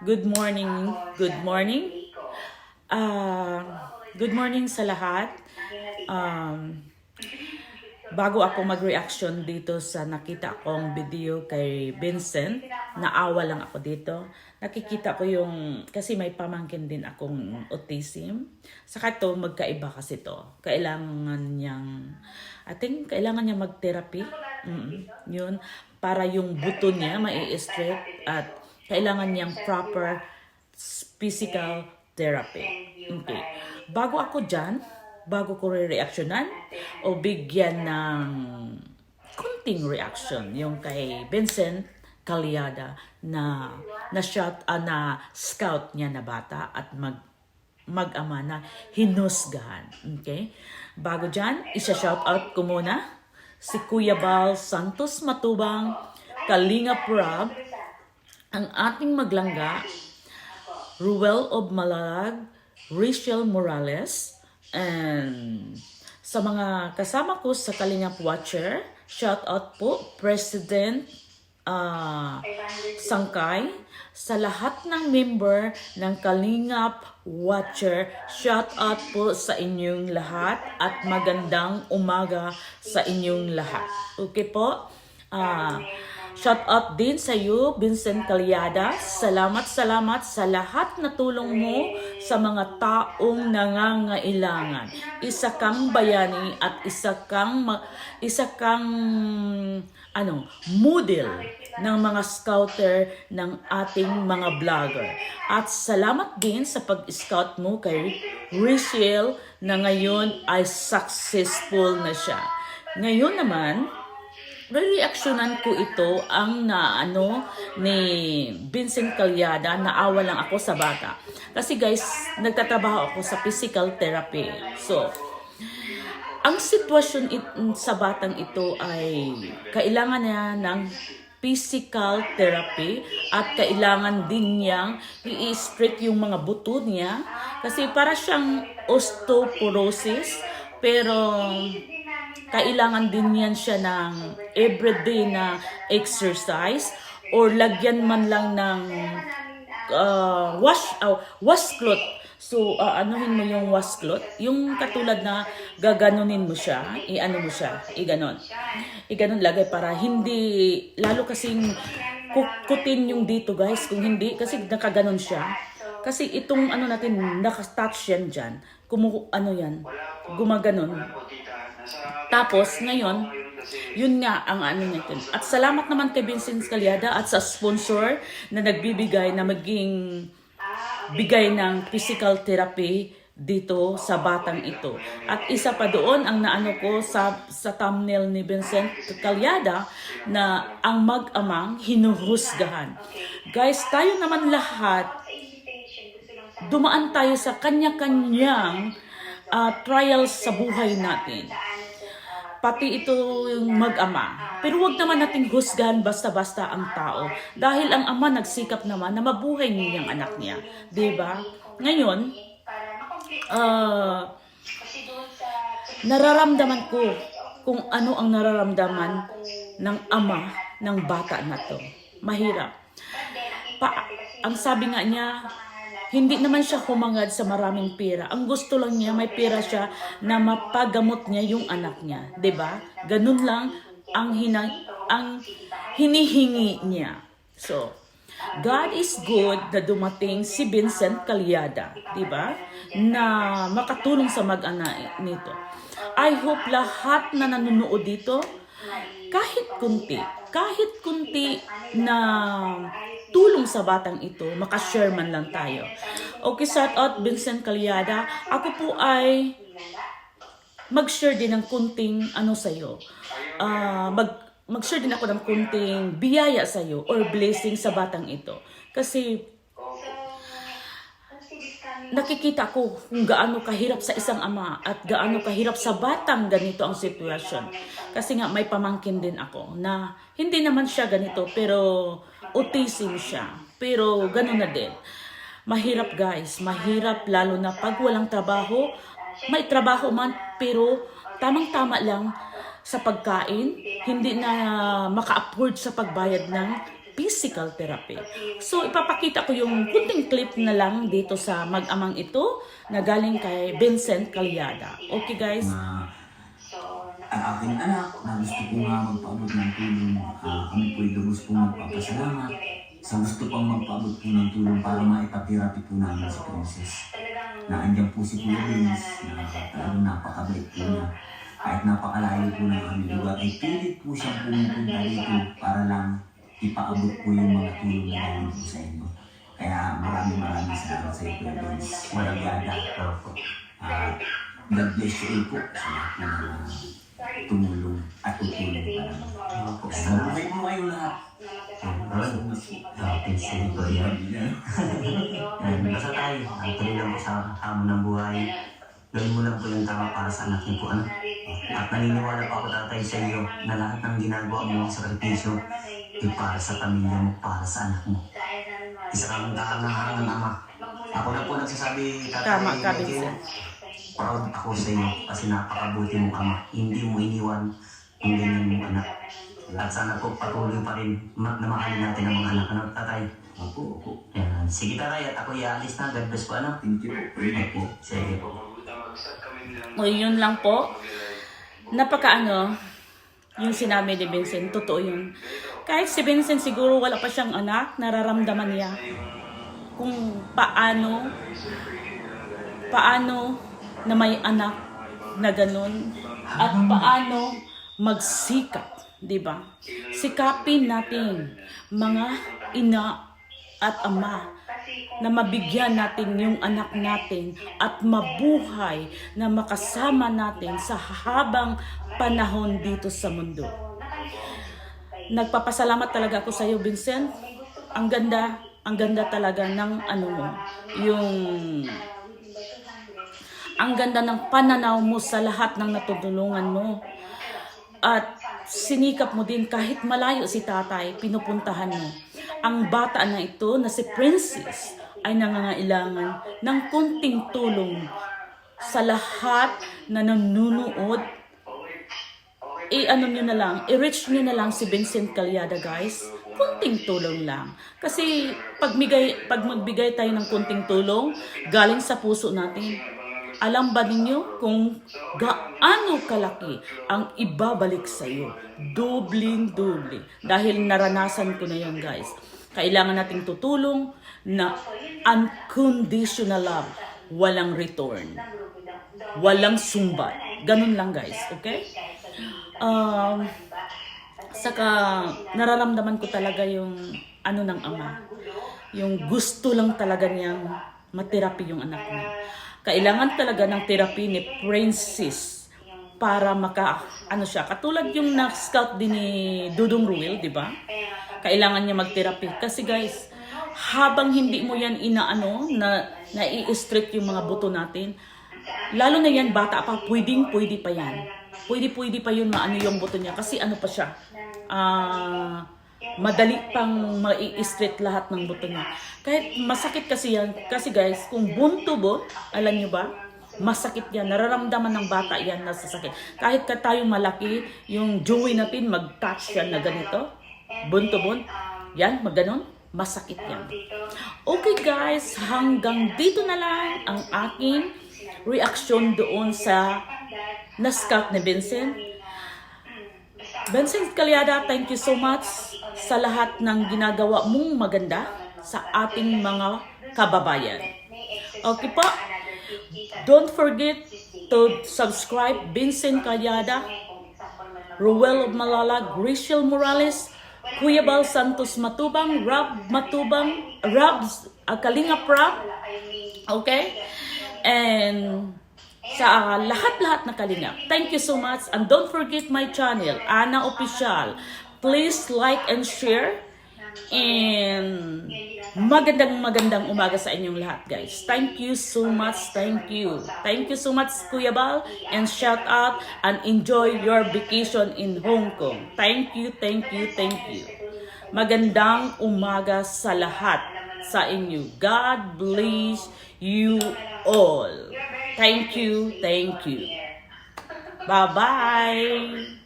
Good morning. Good morning. Good morning sa lahat. Um, Bago ako mag-reaction dito sa nakita kong video kay Vincent, naawa lang ako dito. Nakikita ko yung, kasi may pamangkin din akong autism. Saka ito, magkaiba kasi to. I think, kailangan niya mag-therapy. Yun, para yung buto niya mai-straight at kailangan niyang proper physical therapy. Okay. Bago ko re-reactionan o bigyan ng kunting reaction yung kay Vincent Calyada na scout niya na bata at mag-ama na hinusgahan. Okay? Bago dyan, isa-shout out ko muna si Kuya Bal Santos Matubang, Kalinga Prab, ang ating maglangga, Ruel of Malalag, Rachel Morales, and sa mga kasama ko sa Kalingap Watcher, shout out po President Sangkay, sa lahat ng member ng Kalingap Watcher, shout out po sa inyong lahat at magandang umaga sa inyong lahat. Okay po? Shout out din sa iyo, Vincent Calyada. Salamat sa lahat na tulong mo sa mga taong nangangailangan. Isa kang bayani at isa kang model ng mga scouter ng ating mga vlogger. At salamat din sa pag-scout mo kay Rachel na ngayon ay successful na siya. Ngayon naman, re-reactionan ko ito ang ni Vincent Calyada. Naawa lang ako sa bata. Kasi guys, nagtatrabaho ako sa physical therapy. So, ang sitwasyon sa batang ito ay kailangan niya ng physical therapy at kailangan din niyang i-straight yung mga buto niya kasi para siyang osteoporosis, pero kailangan din yan siya ng everyday na exercise or lagyan man lang ng washcloth. So, anuhin mo yung washcloth. Yung katulad na gaganunin mo siya, iganon. Iganon lagay para hindi, lalo kasing kutin yung dito guys. Kung hindi, kasi nakaganon siya. Kasi itong nakatouch yan dyan. Gumaganon. Tapos, ngayon, yun nga ang natin. At salamat naman kay Vincent Calyada at sa sponsor na nagbibigay na maging bigay ng physical therapy dito sa batang ito. At isa pa doon ang naano ko sa thumbnail ni Vincent Calyada na ang mag-amang hinuhusgahan. Guys, tayo naman lahat, dumaan tayo sa kanya-kanyang trials sa buhay natin. Pati ito yung mag-ama. Pero wag naman nating husgahan basta-basta ang tao. Dahil ang ama nagsikap naman na mabuhay niya yung anak niya. Diba? Ngayon, nararamdaman ko kung ano ang nararamdaman ng ama ng bata na to. Mahirap. Ang sabi nga niya, hindi naman siya humangad sa maraming pera. Ang gusto lang niya, may pera siya na mapagamot niya yung anak niya. 'Di ba? Ganun lang ang hinihingi niya. So, God is good na dumating si Vincent Calyada, 'di ba? Na makatulong sa mag-ana nito. I hope lahat na nanonood dito, kahit kunti na tulong sa batang ito, makashare man lang tayo. Okay, shout out Vincent Calyada. Ako po ay mag-share din ng kunting sa'yo. Mag-share din ako ng kunting biyaya sa'yo or blessing sa batang ito. Kasi nakikita ko kung gaano kahirap sa isang ama at gaano kahirap sa batang ganito ang sitwasyon. Kasi nga may pamangkin din ako na hindi naman siya ganito pero autism siya. Pero gano'n na din. Mahirap guys, mahirap lalo na pag walang trabaho. May trabaho man pero tamang-tama lang sa pagkain. Hindi na maka-afford sa pagbayad ng physical therapy. So, ipapakita ko yung kunting clip na lang dito sa mag-amang ito na galing kay Vincent Calyada. Okay, guys? Ang aking anak na gusto ko nga magpaabot ng tulong, kami po ay lubos po magpapasalamat sa gusto pang magpaabot po ng tulong para maipaterapi po namin si Princess. Na andyan po si Kuya Vince, na talagang napakabait po niya. Kahit napakalayo po ng aming lugar, ay pilit po siyang pumupunta dito para lang ipaabot po yung mga tulong na galing po sa inyo. Kaya maraming salamat sa iyo, Kuya Vince. Maragada. God bless you all po sa lahat na tumulong at tutulong para mo. Mabuhay mo kayo lahat. Pinsin ko yan. Basta tayo, tuloy lang po sa hamon ng buhay. Gawin mo lang po yung tama para sa anak niyo po. At naniniwala pa ako tatay sa iyo na lahat ng ginagawa mo sa sakripisyo ay para sa pamilya mo, para sa anak mo. Isa kang kahangahangan, Ama. Ako na po nagsasabi, tatay, Tama ka, Vincent. proud ako sa iyo kasi napakabuti mong Ama. Hindi mo iniwan yung ganyan mong anak. At sana po patuloy pa rin na mahalin natin ang mga anak. Ano, tatay? Opo. Yan. Sige tatay, at ako i-alis na. God bless po, ano? Thank you po. Okay. Sige po. O, yun lang po. Napakaano, yung sinabi ni Vincent, totoo yun. Kahit si Vincent siguro wala pa siyang anak, nararamdaman niya kung paano na may anak na ganun at paano magsikap, di ba? Sikapin natin mga ina at ama na mabigyan natin yung anak natin at mabuhay na makasama natin sa habang panahon dito sa mundo. Nagpapasalamat talaga ako sa iyo, Vincent. Ang ganda talaga ng ang ganda ng pananaw mo sa lahat ng natutulungan mo. At sinikap mo din kahit malayo si tatay, pinupuntahan mo. Ang bata na ito na si Princess ay nangangailangan ng kunting tulong sa lahat na nanonood. I-reach nyo na lang si Vincent Calyada, guys. Kunting tulong lang. Kasi pag magbigay tayo ng kunting tulong, galing sa puso natin. Alam ba ninyo kung gaano kalaki ang ibabalik sa iyo? Dobling-doble. Dahil naranasan ko na yan, guys. Kailangan nating tutulong na unconditional love. Walang return. Walang sumbat. Ganun lang, guys. Okay? Saka nararamdaman ko talaga yung ng ama. Yung gusto lang talaga niyang materapi yung anak niya. Kailangan talaga ng therapy ni Princess para siya. Katulad yung na-scout din ni Dudong Ruel, di ba? Kailangan niya mag-therapy. Kasi guys, habang hindi mo yan i-straight yung mga buto natin, lalo na yan, bata pa, pwede pa yan. Pwede pa yun yung buto niya. Kasi pa siya, madali pang mai-straight lahat ng buto niya. Kahit masakit kasi yan. Kasi guys, kung bunto, alam nyo ba? Masakit yan. Nararamdaman ng bata yan na sasakit. Kahit ka tayo malaki, yung joey natin mag-touch yan na ganito. Bunto. Yan, maganon. Masakit yan. Okay guys, hanggang dito na lang ang aking reaction doon sa na-scout ni Vincent. Vincent Calyada, thank you so much sa lahat ng ginagawa mong maganda sa ating mga kababayan. Okay po, don't forget to subscribe Vincent Calyada, Ruel of Malalag, Rachel Morales, Kuya Bal Santos Matubang, Rob Matubang, Kalinga Prab, okay? And sa lahat-lahat na kalingap. Thank you so much. And don't forget my channel, Ana Official. Please like and share. And magandang umaga sa inyong lahat, guys. Thank you so much. Thank you. Thank you so much, Kuya Bal. And shout out and enjoy your vacation in Hong Kong. Thank you. Magandang umaga sa lahat sa inyo. God bless you all. Thank you. Bye-bye.